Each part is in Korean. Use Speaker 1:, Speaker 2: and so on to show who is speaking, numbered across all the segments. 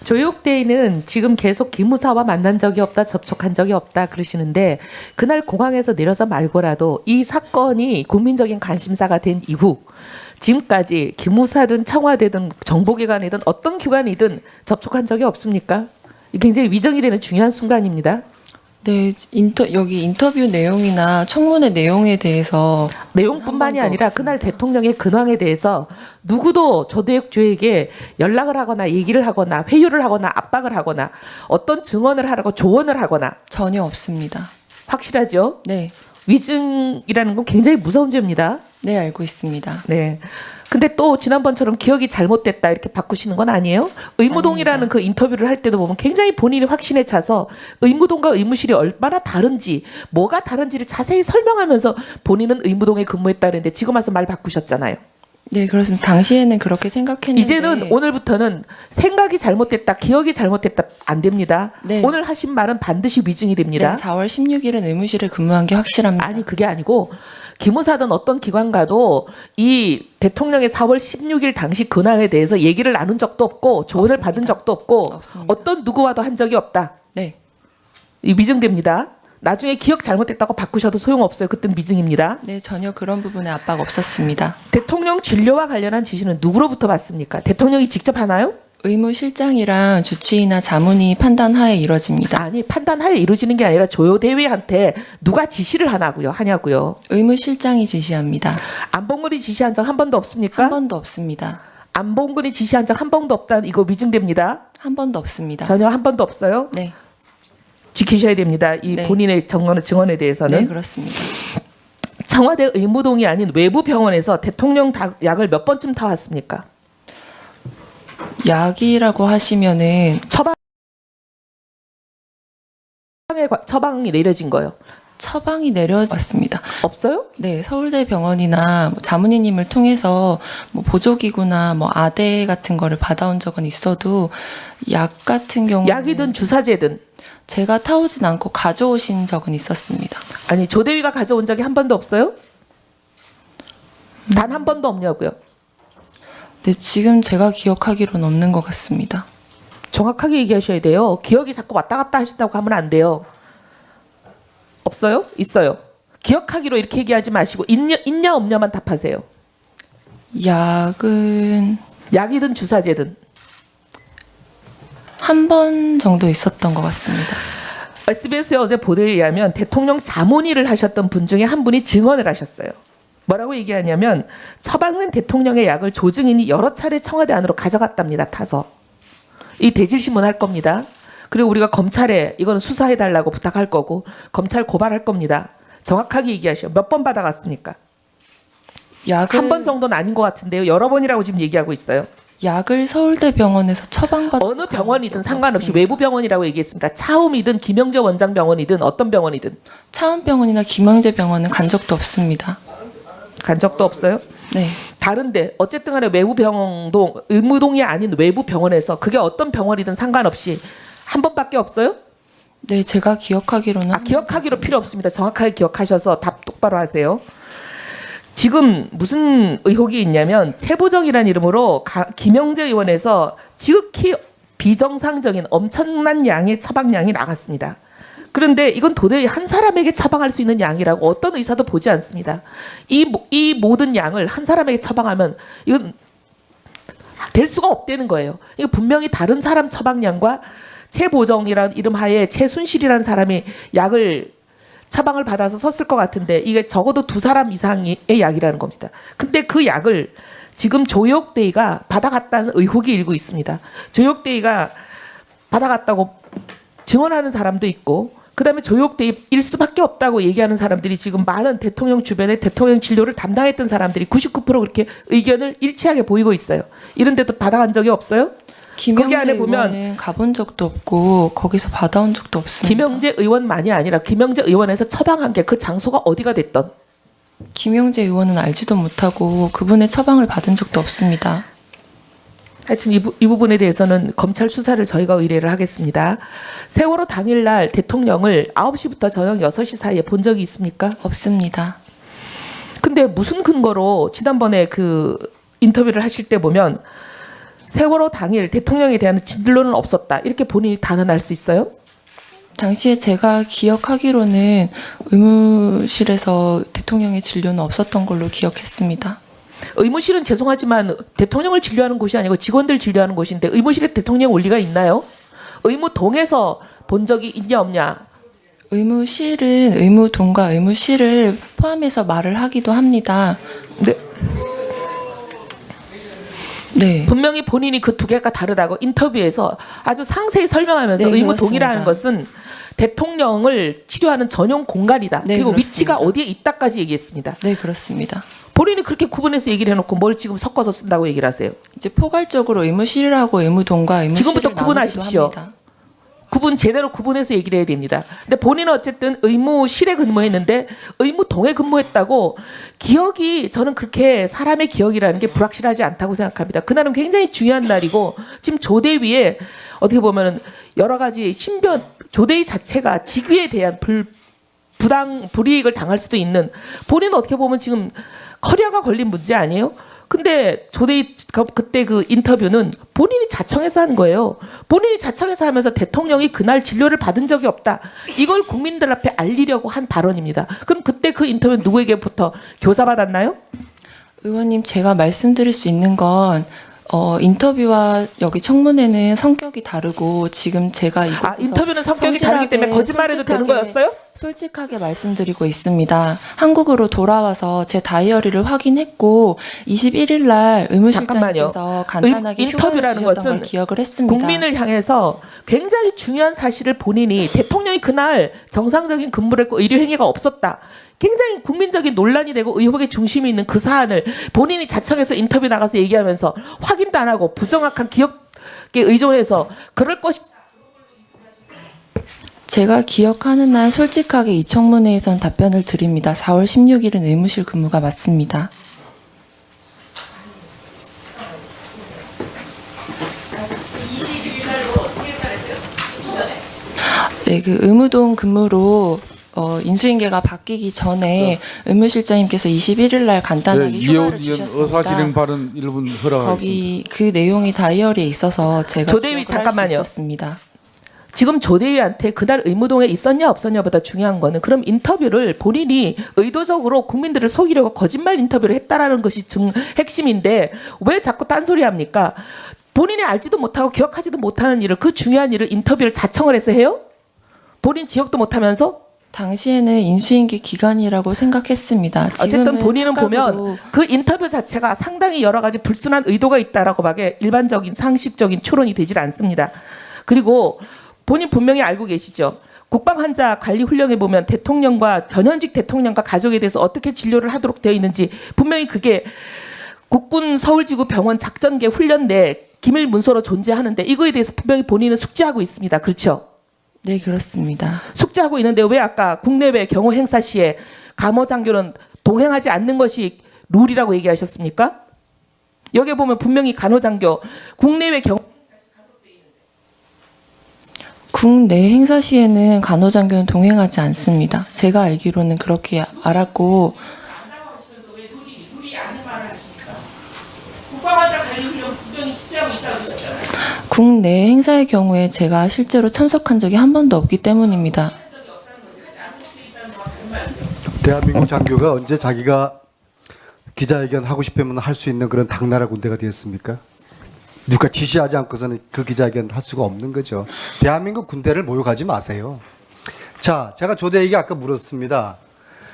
Speaker 1: 조혁대는 지금 계속 기무사와 만난 적이 없다, 접촉한 적이 없다 그러시는데 그날 공항에서 내려서 말고라도 이 사건이 국민적인 관심사가 된 이후 지금까지 기무사든 청와대든 정보기관이든 어떤 기관이든 접촉한 적이 없습니까? 굉장히 위정이 되는 중요한 순간입니다.
Speaker 2: 네, 여기 인터뷰 내용이나 청문회 내용에 대해서
Speaker 1: 내용뿐만이 아니라 그날 대통령의 근황에 대해서 누구도 조대혁주에게 연락을 하거나 얘기를 하거나 회유를 하거나 압박을 하거나 어떤 증언을 하라고 조언을 하거나
Speaker 2: 전혀 없습니다.
Speaker 1: 확실하죠?
Speaker 2: 네.
Speaker 1: 위증이라는 건 굉장히 무서운 죄입니다.
Speaker 2: 네, 알고 있습니다.
Speaker 1: 네. 근데 또 지난번처럼 기억이 잘못됐다 이렇게 바꾸시는 건 아니에요? 의무동이라는
Speaker 2: 아닙니다.
Speaker 1: 그 인터뷰를 할 때도 보면 굉장히 본인이 확신에 차서 의무동과 의무실이 얼마나 다른지 뭐가 다른지를 자세히 설명하면서 본인은 의무동에 근무했다는데 지금 와서 말 바꾸셨잖아요.
Speaker 2: 네, 그렇습니다. 당시에는 그렇게 생각했는데
Speaker 1: 이제는 오늘부터는 생각이 잘못됐다, 기억이 잘못됐다 안 됩니다.
Speaker 2: 네.
Speaker 1: 오늘 하신 말은 반드시 위증이 됩니다.
Speaker 2: 네, 4월 16일은 의무실에 근무한 게 확실합니다.
Speaker 1: 아니 그게 아니고 기무사든 어떤 기관과도 이 대통령의 4월 16일 당시 근황에 대해서 얘기를 나눈 적도 없고 조언을
Speaker 2: 없습니다.
Speaker 1: 받은 적도 없고
Speaker 2: 없습니다.
Speaker 1: 어떤 누구와도 한 적이 없다.
Speaker 2: 네.
Speaker 1: 이 위증됩니다. 나중에 기억 잘못됐다고 바꾸셔도 소용없어요. 그땐 위증입니다.
Speaker 2: 네, 전혀 그런 부분에 압박 없었습니다.
Speaker 1: 대통령 진료와 관련한 지시는 누구로부터 받습니까? 대통령이 직접 하나요?
Speaker 2: 의무실장이랑 주치의나 자문이 판단하에 이뤄집니다.
Speaker 1: 아니 판단하에 이루어지는 게 아니라 조효대위한테 누가 지시를 하냐고요.
Speaker 2: 의무실장이 지시합니다.
Speaker 1: 안봉근이 지시한 적 한 번도 없습니까?
Speaker 2: 한 번도 없습니다.
Speaker 1: 안봉근이 지시한 적 한 번도 없다는 이거 위증됩니다.
Speaker 2: 한 번도 없습니다.
Speaker 1: 전혀 한 번도 없어요.
Speaker 2: 네.
Speaker 1: 지키셔야 됩니다. 이
Speaker 2: 네.
Speaker 1: 본인의 증언에 대해서는.
Speaker 2: 네, 그렇습니다.
Speaker 1: 청와대 의무동이 아닌 외부 병원에서 대통령 약을 몇 번쯤 타왔습니까?
Speaker 2: 약이라고 하시면은
Speaker 1: 처방이 내려진 거예요.
Speaker 2: 처방이 내려왔습니다.
Speaker 1: 없어요?
Speaker 2: 네, 서울대병원이나 뭐 자문의님을 통해서 뭐 보조기구나 뭐 아대 같은 거를 받아온 적은 있어도 약 같은 경우는
Speaker 1: 약이든 주사제든.
Speaker 2: 제가 타오진 않고 가져오신 적은 있었습니다.
Speaker 1: 아니 조대위가 가져온 적이 한 번도 없어요? 단 한 번도 없냐고요.
Speaker 2: 네, 지금 제가 기억하기로는 없는 것 같습니다.
Speaker 1: 정확하게 얘기하셔야 돼요. 기억이 자꾸 왔다 갔다 하신다고 하면 안 돼요. 없어요? 있어요. 기억하기로 이렇게 얘기하지 마시고 있냐 없냐만 답하세요.
Speaker 2: 약은
Speaker 1: 약이든 주사제든.
Speaker 2: 한 번 정도 있었던 것 같습니다.
Speaker 1: SBS의 어제 보도에 의하면 대통령 자문의를 하셨던 분 중에 한 분이 증언을 하셨어요. 뭐라고 얘기하냐면 처방은 대통령의 약을 조증인이 여러 차례 청와대 안으로 가져갔답니다. 타서. 이 대질신문 할 겁니다. 그리고 우리가 검찰에 이거는 수사해달라고 부탁할 거고 검찰 고발할 겁니다. 정확하게 얘기하셔. 몇 번 받아갔습니까? 한 번 정도는 아닌 것 같은데요. 여러 번이라고 지금 얘기하고 있어요.
Speaker 2: 약을 서울대병원에서 처방받은
Speaker 1: 어느 병원이든 상관없이 외부 병원이라고 얘기했습니다. 차움이든 김영재 원장 병원이든 어떤 병원이든.
Speaker 2: 차움병원이나 김영재 병원은 간 적도 없습니다.
Speaker 1: 간 적도 없어요?
Speaker 2: 네.
Speaker 1: 다른데 어쨌든 간에 외부 병원도 의무동이 아닌 외부 병원에서 그게 어떤 병원이든 상관없이 한 번밖에 없어요?
Speaker 2: 네, 제가 기억하기로는
Speaker 1: 기억하기로 필요 없습니다. 정확하게 기억하셔서 답 똑바로 하세요. 지금 무슨 의혹이 있냐면 최보정이라는 이름으로 김영재 의원에서 지극히 비정상적인 엄청난 양의 처방량이 나갔습니다. 그런데 이건 도저히 한 사람에게 처방할 수 있는 양이라고 어떤 의사도 보지 않습니다. 이 모든 양을 한 사람에게 처방하면 이건 될 수가 없다는 거예요. 이거 분명히 다른 사람 처방량과 최보정이라는 이름 하에 최순실이라는 사람이 약을 처방을 받아서 썼을 것 같은데 이게 적어도 두 사람 이상의 약이라는 겁니다. 근데 그 약을 지금 조혁대위가 받아갔다는 의혹이 일고 있습니다. 조혁대위가 받아갔다고 증언하는 사람도 있고 그다음에 조혁대위일 수밖에 없다고 얘기하는 사람들이 지금 많은 대통령 주변에 대통령 진료를 담당했던 사람들이 99% 그렇게 의견을 일치하게 보이고 있어요. 이런데도 받아간 적이 없어요?
Speaker 2: 김영재
Speaker 1: 거기 안에 보면
Speaker 2: 의원은 가본 적도 없고 거기서 받아온 적도 없습니다.
Speaker 1: 김영재 의원만이 아니라 김영재 의원에서 처방한 게 그 장소가 어디가 됐던
Speaker 2: 김영재 의원은 알지도 못하고 그분의 처방을 받은 적도 없습니다.
Speaker 1: 하여튼 이 부분에 대해서는 검찰 수사를 저희가 의뢰를 하겠습니다. 세월호 당일날 대통령을 9시부터 저녁 6시 사이에 본 적이 있습니까?
Speaker 2: 없습니다.
Speaker 1: 근데 무슨 근거로 지난번에 그 인터뷰를 하실 때 보면 세월호 당일 대통령에 대한 진로는 없었다. 이렇게 본인이 단언할 수 있어요?
Speaker 2: 당시에 제가 기억하기로는 의무실에서 대통령의 진료는 없었던 걸로 기억했습니다.
Speaker 1: 의무실은 죄송하지만 대통령을 진료하는 곳이 아니고 직원들 진료하는 곳인데 의무실에 대통령 올 리가 있나요? 의무동에서 본 적이 있냐 없냐?
Speaker 2: 의무실은 의무동과 의무실을 포함해서 말을 하기도 합니다.
Speaker 1: 네.
Speaker 2: 네.
Speaker 1: 분명히 본인이 그 두 개가 다르다고 인터뷰에서 아주 상세히 설명하면서
Speaker 2: 네,
Speaker 1: 의무동이라는
Speaker 2: 그렇습니다.
Speaker 1: 것은 대통령을 치료하는 전용 공간이다.
Speaker 2: 네,
Speaker 1: 그리고
Speaker 2: 그렇습니다.
Speaker 1: 위치가 어디에 있다까지 얘기했습니다.
Speaker 2: 네, 그렇습니다.
Speaker 1: 본인이 그렇게 구분해서 얘기를 해놓고 뭘 지금 섞어서 쓴다고 얘기를 하세요?
Speaker 2: 이제 포괄적으로 의무실이라고 의무동과 의무실을
Speaker 1: 지금부터
Speaker 2: 나누기도
Speaker 1: 구분하십시오.
Speaker 2: 합니다.
Speaker 1: 제대로 구분해서 얘기를 해야 됩니다. 근데 본인은 어쨌든 의무실에 근무했는데 의무동에 근무했다고 기억이 저는 그렇게 사람의 기억이라는 게 불확실하지 않다고 생각합니다. 그날은 굉장히 중요한 날이고 지금 조대위에 어떻게 보면은 여러 가지 신변 조대위 자체가 직위에 대한 불이익을 당할 수도 있는 본인은 어떻게 보면 지금 커리어가 걸린 문제 아니에요? 근데 조대희 그때 그 인터뷰는 본인이 자청해서 한 거예요. 본인이 자청해서 하면서 대통령이 그날 진료를 받은 적이 없다. 이걸 국민들 앞에 알리려고 한 발언입니다. 그럼 그때 그 인터뷰 누구에게부터 교사받았나요?
Speaker 2: 의원님, 제가 말씀드릴 수 있는 건 인터뷰와 여기 청문회는 성격이 다르고 지금 제가 이곳에서
Speaker 1: 인터뷰는 성격이 다르기
Speaker 2: 성실하게,
Speaker 1: 때문에 거짓말해도 되는 거였어요?
Speaker 2: 솔직하게 말씀드리고 있습니다. 한국으로 돌아와서 제 다이어리를 확인했고 21일 날 의무실장님께서 간단하게
Speaker 1: 인터뷰라는
Speaker 2: 휴가를 주셨던 걸
Speaker 1: 것은
Speaker 2: 기억을 했습니다.
Speaker 1: 국민을 향해서 굉장히 중요한 사실을 본인이 대통령이 그날 정상적인 근무를 했고 의료행위가 없었다. 굉장히 국민적인 논란이 되고 의혹의 중심이 있는 그 사안을 본인이 자청해서 인터뷰 나가서 얘기하면서 확인도 안 하고 부정확한 기억에 의존해서 그럴 것이
Speaker 2: 제가 기억하는 날 솔직하게 이 청문회에선 답변을 드립니다. 4월 16일은 의무실 근무가 맞습니다. 네, 그 의무동 근무로 인수인계가 바뀌기 전에 의무실장님께서 21일 날 간단하게 휴가를 주셨습니다.
Speaker 3: 의사진행 발언 1분 허락하겠습니다.
Speaker 2: 거기 그 내용이 다이어리에 있어서 제가
Speaker 1: 조대위
Speaker 2: 기억을 할 수
Speaker 1: 잠깐만요.
Speaker 2: 있었습니다.
Speaker 1: 지금 조대위한테 그날 의무동에 있었냐 없었냐보다 중요한 거는 그럼 인터뷰를 본인이 의도적으로 국민들을 속이려고 거짓말 인터뷰를 했다라는 것이 핵심인데 왜 자꾸 딴소리 합니까? 본인이 알지도 못하고 기억하지도 못하는 일을 그 중요한 일을 인터뷰를 자청을 해서 해요? 본인 기억도 못하면서?
Speaker 2: 당시에는 인수인계 기간이라고 생각했습니다.
Speaker 1: 어쨌든
Speaker 2: 지금은
Speaker 1: 본인은
Speaker 2: 착각으로
Speaker 1: 보면 그 인터뷰 자체가 상당히 여러 가지 불순한 의도가 있다라고 밖에 일반적인 상식적인 추론이 되질 않습니다. 그리고 본인 분명히 알고 계시죠. 국방 환자 관리 훈령에 보면 대통령과 전현직 대통령과 가족에 대해서 어떻게 진료를 하도록 되어 있는지 분명히 그게 국군 서울지구 병원 작전계 훈련 내 기밀 문서로 존재하는데 이거에 대해서 분명히 본인은 숙지하고 있습니다. 그렇죠?
Speaker 2: 네, 그렇습니다.
Speaker 1: 숙지하고 있는데 왜 아까 국내외 경호 행사 시에 감호 장교는 동행하지 않는 것이 룰이라고 얘기하셨습니까? 여기 보면 분명히 간호 장교 국내외 경호
Speaker 2: 국내 행사 시에는 간호장교는 동행하지 않습니다. 제가 알기로는 그렇게 알았고 국내 행사의 경우에 제가 실제로 참석한 적이 한 번도 없기 때문입니다.
Speaker 4: 대한민국 장교가 언제 자기가 기자회견 하고 싶으면 할 수 있는 그런 당나라 군대가 되었습니까? 누가 지시하지 않고서는 그 기자회견 할 수가 없는 거죠. 대한민국 군대를 모욕하지 마세요. 자, 제가 조대에게 아까 물었습니다.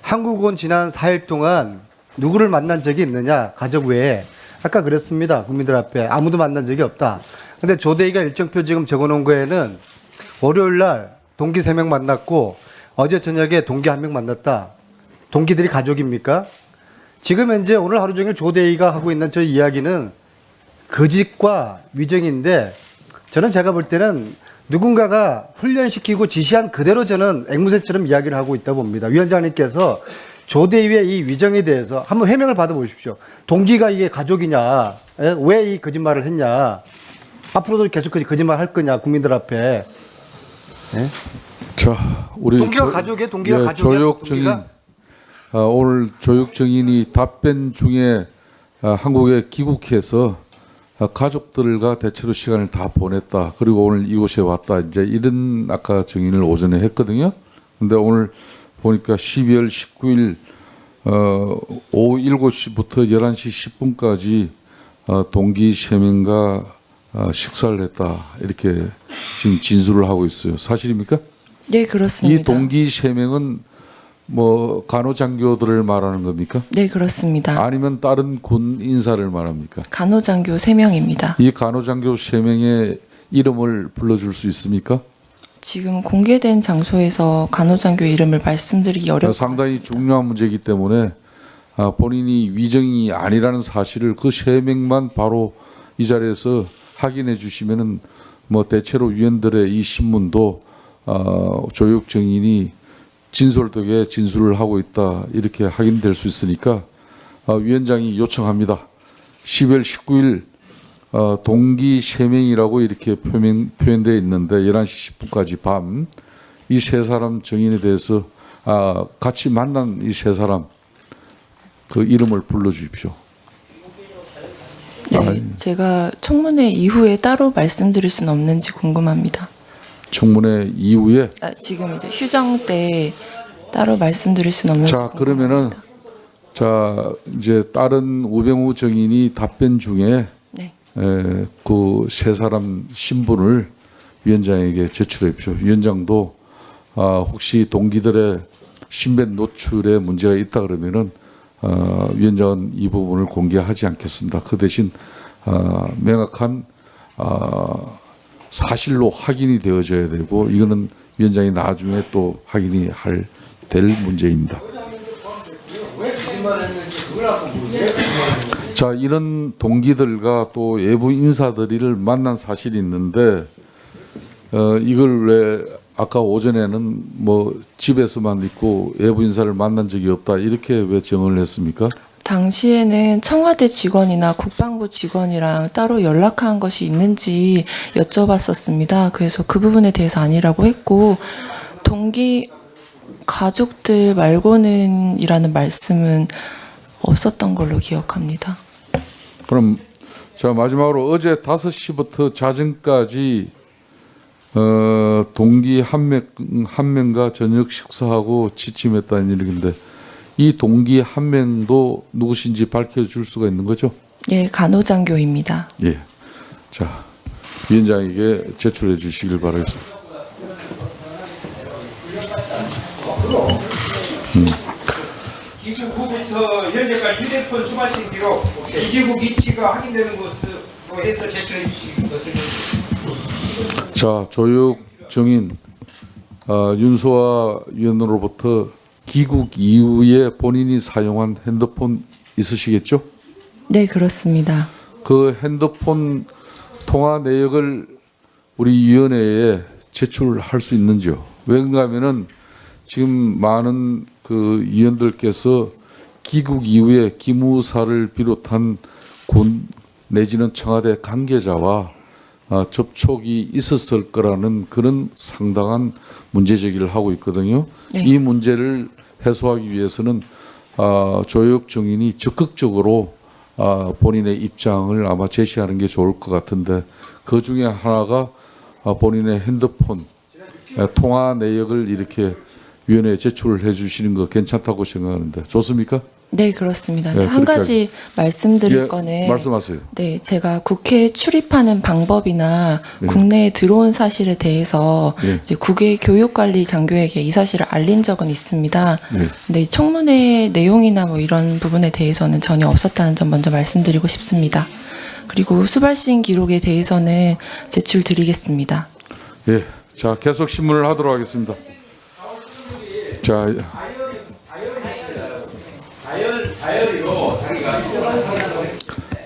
Speaker 4: 한국은 지난 4일 동안 누구를 만난 적이 있느냐? 가족 외에. 아까 그랬습니다. 국민들 앞에. 아무도 만난 적이 없다. 근데 조대희가 일정표 지금 적어놓은 거에는 월요일 날 동기 3명 만났고 어제 저녁에 동기 1명 만났다. 동기들이 가족입니까? 지금 현재 오늘 하루 종일 조대희가 하고 있는 저 이야기는 거짓과 위정인데 저는 제가 볼 때는 누군가가 훈련시키고 지시한 그대로 저는 앵무새처럼 이야기를 하고 있다 봅니다. 위원장님께서 조대위의 이 위정에 대해서 한번 해명을 받아보십시오. 동기가 이게 가족이냐? 왜 이 거짓말을 했냐? 앞으로도 계속 거짓말 할 거냐? 국민들 앞에. 예?
Speaker 3: 자, 우리
Speaker 4: 동기가 가족이에요? 동기가 가족이야?
Speaker 3: 조혁 증인 오늘 조혁 증인이 답변 중에 한국에 귀국해서 가족들과 대체로 시간을 다 보냈다. 그리고 오늘 이곳에 왔다. 이제 이런 아까 정의를 오전에 했거든요. 근데 오늘 보니까 12월 19일 오후 7시부터 11시 10분까지 동기 3명과 식사를 했다. 이렇게 지금 진술을 하고 있어요. 사실입니까?
Speaker 2: 네, 그렇습니다.
Speaker 3: 이 동기 3명은 뭐 간호장교들을 말하는 겁니까?
Speaker 2: 네, 그렇습니다.
Speaker 3: 아니면 다른 군 인사를 말합니까?
Speaker 2: 간호장교 3명입니다.
Speaker 3: 이 간호장교 3명의 이름을 불러줄 수 있습니까?
Speaker 2: 지금 공개된 장소에서 간호장교 이름을 말씀드리기 어렵고
Speaker 3: 상당히 중요한 문제이기 때문에 본인이 위정이 아니라는 사실을 그 3명만 바로 이 자리에서 확인해 주시면은 뭐 대체로 위원들의 이 신문도 조혁 정인이 진솔되게 진술을 하고 있다 이렇게 확인될 수 있으니까 위원장이 요청합니다. 10월 19일 동기 3명이라고 이렇게 표현되어 있는데 11시 10분까지 밤 이 3사람 정인에 대해서 같이 만난 이 3사람 그 이름을 불러주십시오.
Speaker 2: 네, 제가 청문회 이후에 따로 말씀드릴 수는 없는지 궁금합니다.
Speaker 3: 청문회 이후에
Speaker 2: 지금 이제 휴정 때 따로 말씀드릴 수는 없는지
Speaker 3: 자 그러면은 자 이제 다른 우병우 정인이 답변 중에
Speaker 2: 네.
Speaker 3: 그 3사람 신분을 위원장에게 제출해 주십시오. 위원장도 혹시 동기들의 신변 노출에 문제가 있다 그러면은 위원장은 이 부분을 공개하지 않겠습니다. 그 대신 명확한 사실로 확인이 되어져야 되고 이거는 위원장이 나중에 또 확인이 될 문제입니다. 자 이런 동기들과 또 외부 인사들을 만난 사실이 있는데 이걸 왜 아까 오전에는 뭐 집에서만 있고 외부 인사를 만난 적이 없다 이렇게 왜 정언을 했습니까?
Speaker 2: 당시에는 청와대 직원이나 국방부 직원이랑 따로 연락한 것이 있는지 여쭤봤었습니다. 그래서 그 부분에 대해서 아니라고 했고 동기 가족들 말고는 이라는 말씀은 없었던 걸로 기억합니다.
Speaker 3: 그럼 자 마지막으로 어제 5시부터 자정까지 동기 한 명과 저녁 식사하고 취침했다는 얘기인데 이 동기 한 명도 누구신지 밝혀줄 수가 있는 거죠?
Speaker 2: 예, 간호장교입니다.
Speaker 3: 예. 자 위원장에게 제출해 주시길 바라겠습니다.
Speaker 5: 기국 후부터 현재까지 휴대폰 수마신 기록, 이지국 위치가 확인되는 것으로 해서 제출해 주신 것을
Speaker 3: 자 조혁 정인 윤소아 위원으로부터 귀국 이후에 본인이 사용한 핸드폰 있으시겠죠?
Speaker 2: 네, 그렇습니다.
Speaker 3: 그 핸드폰 통화 내역을 우리 위원회에 제출할 수 있는지요? 왜인가 하면은 지금 많은 그 위원들께서 귀국 이후에 기무사를 비롯한 군 내지는 청와대 관계자와 접촉이 있었을 거라는 그런 상당한 문제 제기를 하고 있거든요.
Speaker 2: 네.
Speaker 3: 이 문제를 해소하기 위해서는 조혁 정인이 적극적으로 본인의 입장을 아마 제시하는 게 좋을 것 같은데 그 중에 하나가 본인의 핸드폰 통화 내역을 이렇게 위원회에 제출을 해 주시는 거 괜찮다고 생각하는데 좋습니까?
Speaker 2: 네, 그렇습니다.
Speaker 3: 네,
Speaker 2: 한
Speaker 3: 그렇게
Speaker 2: 가지 말씀드릴
Speaker 3: 예,
Speaker 2: 거는
Speaker 3: 말씀하세요.
Speaker 2: 네, 제가 국회에 출입하는 방법이나
Speaker 3: 네.
Speaker 2: 국내에 들어온 사실에 대해서
Speaker 3: 네.
Speaker 2: 이제 국외 교육관리 장교에게 이 사실을 알린 적은 있습니다.
Speaker 3: 네.
Speaker 2: 근데 이 청문회 내용이나 뭐 이런 부분에 대해서는 전혀 없었다는 점 먼저 말씀드리고 싶습니다. 그리고 수발신 기록에 대해서는 제출드리겠습니다.
Speaker 3: 예, 자 계속 신문을 하도록 하겠습니다. 자,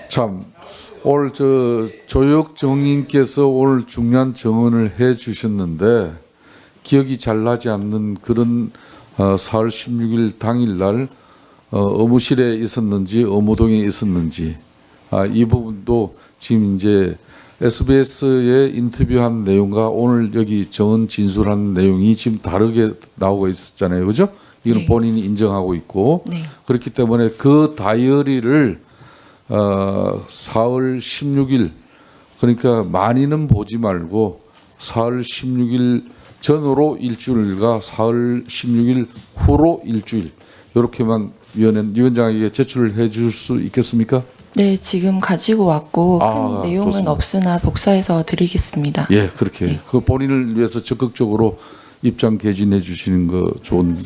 Speaker 3: 참 오늘 조혁 정인께서 오늘 중요한 정언을 해 주셨는데 기억이 잘 나지 않는 그런 4월 16일 당일날 의무실에 있었는지 의무동에 있었는지 이 부분도 지금 이제 SBS에 인터뷰한 내용과 오늘 여기 정언 진술한 내용이 지금 다르게 나오고 있었잖아요. 그죠? 이건
Speaker 2: 네.
Speaker 3: 본인이 인정하고 있고
Speaker 2: 네.
Speaker 3: 그렇기 때문에 그 다이어리를 4월 16일 그러니까 많이는 보지 말고 4월 16일 전으로 일주일과 4월 16일 후로 일주일 이렇게만 위원장에게 제출을 해줄 수 있겠습니까?
Speaker 2: 네, 지금 가지고 왔고 큰
Speaker 3: 아,
Speaker 2: 내용은
Speaker 3: 좋습니다.
Speaker 2: 없으나 복사해서 드리겠습니다.
Speaker 3: 예, 그렇게
Speaker 2: 네.
Speaker 3: 그 본인을 위해서 적극적으로 입장 개진해 주시는 거 좋은